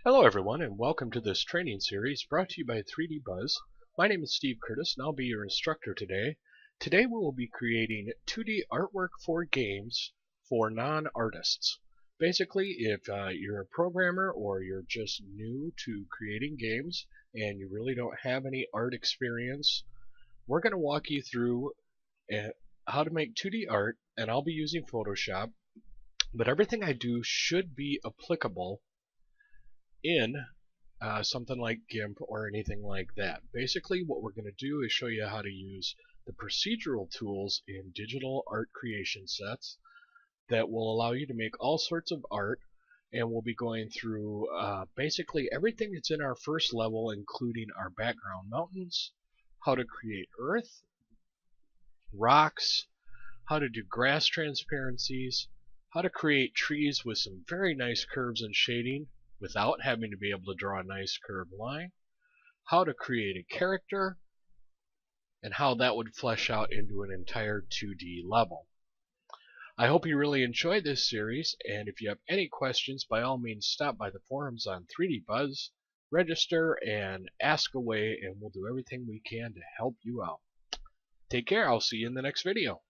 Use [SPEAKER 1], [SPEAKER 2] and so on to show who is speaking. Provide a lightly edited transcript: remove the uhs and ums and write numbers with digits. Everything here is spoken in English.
[SPEAKER 1] Hello everyone and welcome to this training series brought to you by 3D Buzz. My name is Steve Curtis and I'll be your instructor today. Today we will be creating 2D artwork for games for non-artists. Basically, if you're a programmer or you're just new to creating games and you really don't have any art experience, we're going to walk you through how to make 2D art, and I'll be using Photoshop, but everything I do should be applicable in something like GIMP or anything like that. Basically, what we're going to do is show you how to use the procedural tools in digital art creation sets that will allow you to make all sorts of art, and we'll be going through basically everything that's in our first level, including our background mountains, how to create earth, rocks, how to do grass transparencies, how to create trees with some very nice curves and shading without having to be able to draw a nice curved line, how to create a character, and how that would flesh out into an entire 2D level. I hope you really enjoyed this series, and if you have any questions, by all means stop by the forums on 3D Buzz, register, and ask away, and we'll do everything we can to help you out. Take care, I'll see you in the next video.